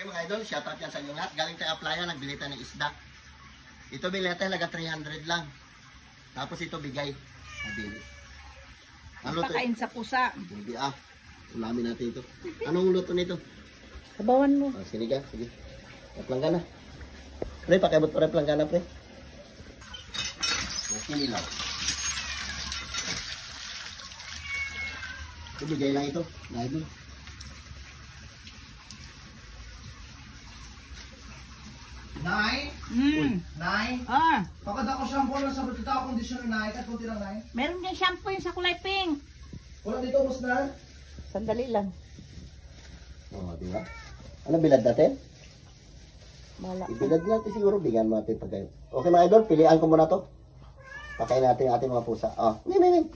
Okay mga idol, shoutout yan sa inyo lahat. Galing tayo applyan, nagbili tayo ng isda. Ito bilhin natin, halaga 300 lang. Tapos ito bigay. Nabili. Ano to? Pakain sa pusa. Hindi ulamin natin ito. Anong luto nito? Sabawan mo. Sinigang, sige. Planggana. Pre, pakibot pa rin planggana, pre. Sinilaw. Ito, bigay lang ito. Idol. Nay? Nay? Pakada ko shampoo lang sa kita ako conditioner na kahit kunti lang nay. Meron din shampoo yung sa kulay pink. Wala dito ubos na. Sandali lang. Di ba? Ano bilad natin? Mala. Ibilad natin siguro, bigyan mo natin pagkain. Okay mga idol, pilihan ko muna to. Pakain natin yung ating mga pusa. Ning.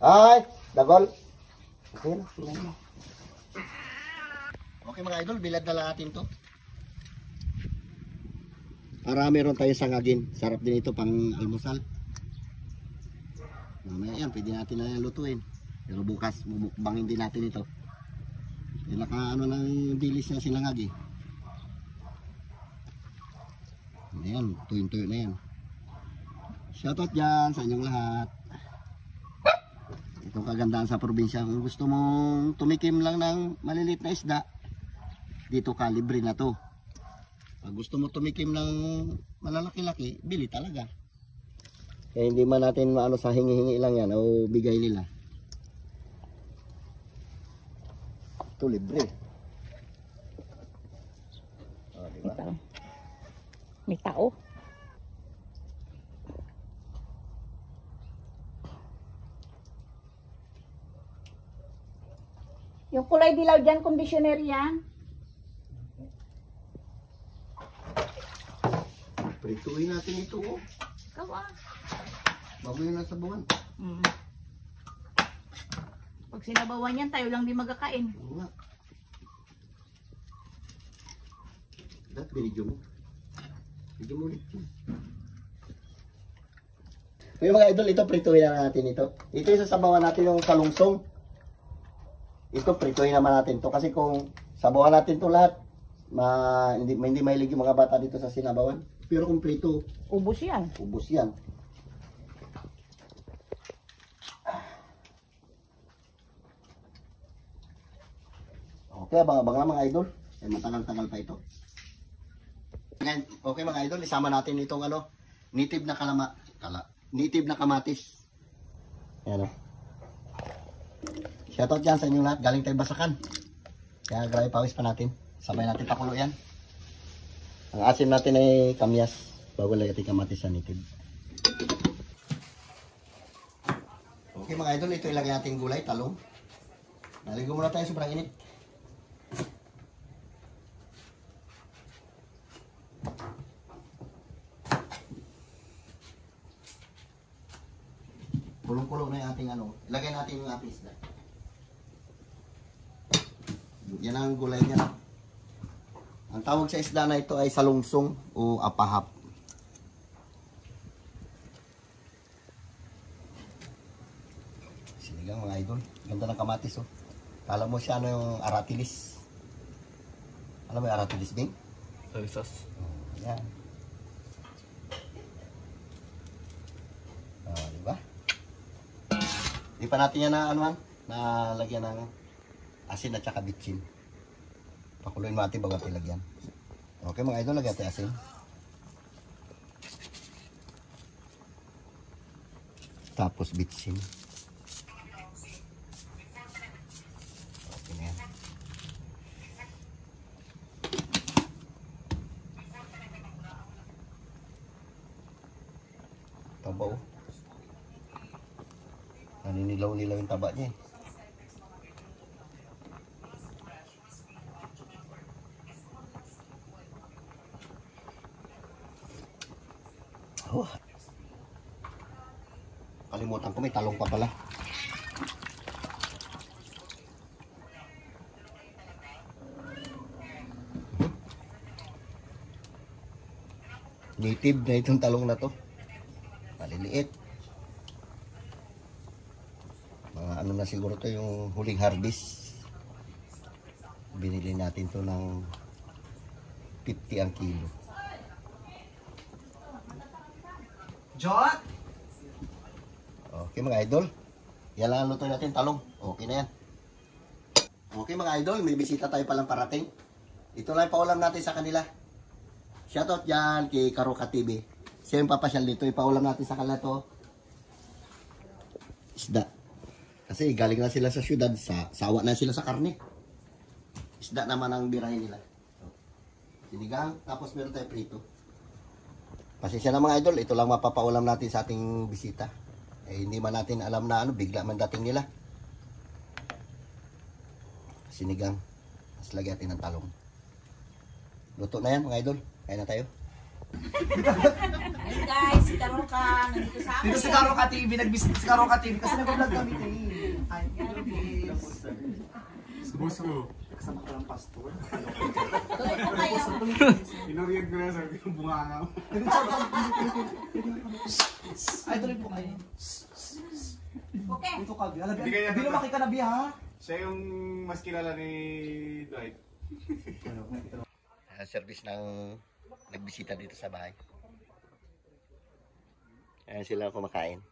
Ay, dagol. Okay na, pilihan mo. Okay mga idol, bilad na lang natin to. Para meron tayo sangagin. Sarap din ito pang almusal. Mamaya yan, pwede natin na yan lutuin. Pero bukas, bumukbangin din natin ito. Naka ano lang bilis na sinangag eh. Ayan, tuyo-tuyo na yan. Shoutout dyan sa inyong lahat. Itong kagandahan sa probinsya. Kung gusto mong tumikim lang ng maliliit na isda, dito ka, libre na to. Pag gusto mo tumikim ng malalaki-laki, bili talaga. Kaya hindi man natin maano sa hingi-hingi lang yan o bigay nila. Ito libre. Diba? May tao. Yung kulay dilaw dyan, conditioner yan. Prituin natin ito. Kawa. Bago yun nasa buwan. Pag sinabawan yan, tayo lang di magkakain. Oo nga. Dapat binidyo mo. Binidyo mo ulit. So yung mga idol, ito prituin na natin ito. Ito yung sasabawan natin yung salungsong. Ito prituin naman natin to kasi kung sabawan natin to lahat, hindi mahilig yung mga bata dito sa sinabawan. Pero kung prito, Ubus yan. ubos yan. Okay, abang-abang lang mga idol. Eh, matagal-tagal pa ito. Okay mga idol, isama natin itong native na native na kamatis. Ayan o. Shoutout dyan sa inyo lahat. Galing tayo Basakan. Kaya grabe pawis pa natin. Sabay natin pakulo yan. Ang asim natin ay kamyas. Bago lagay natin kamatis sa native. Okay mga idol, ito ilagay natin gulay, talong. Naligo muna tayo, sobrang init. Kulong-kulong na yung ating ilagay natin yung ating isda. Yan ang gulay niya. Ang tawag sa isda na ito ay salungsong o apahap. Sinigang mga idol. Ganda ng kamatis oh. Kala mo siya yung aratilis. Alam mo yung aratilis, Bing? Soy sauce. Yan. Diba? Di pa natin yan na lagyan ng asin at saka bitchin. Pakuluin natin bago natin lagyan. Okay mga idol, lagyan natin asin. Tapos bitchin. Okay na yan. Taba oh. Naninilaw-nilaw yung taba niya eh. Oh. Kalimutan ko may talong pa pala. Native na itong talong na to. Maliliit. Mga ano na siguro to yung huling harvest. Binili natin to ng 50 ang kilo. Jot! Okay mga idol. Yan lang ang luto natin, talong. Okay na yan. Okay mga idol, may bisita tayo palang parating. Ito lang yung paulam natin sa kanila. Shoutout dyan kay Karoka TV. Siya yung papasyal dito. Ipaulam natin sa kanila to. Isda. Kasi galing na sila sa syudad. Sawa na sila sa karne. Isda naman ang birahin nila. Sinigang, tapos meron tayo prito. Pasensya na mga idol, ito lang mapapaulam natin sa ating bisita. Eh, hindi man natin alam na ano, bigla man dating nila. Sinigang. Tapos lagyan natin ng talong. Luto na yan mga idol. Kaya na tayo. Ayun guys, si Karoka, nandito sa akin. Dito si Karoka TV, nag-visit si Karoka TV kasi nag-vlog kami tayo. Ay, Boss ko, kasama ko ng pastor. Tuloy po kayo. inoriyan ko na sa bunganga. Ay, tuloy po kayo. Okay. Dito ka, Bia. Hindi kaya- Hindi lumaki ka na, Bia, ha? Siya yung mas kilala ni Dwight. Service ng nagbisita dito sa bahay. Ayan sila kumakain.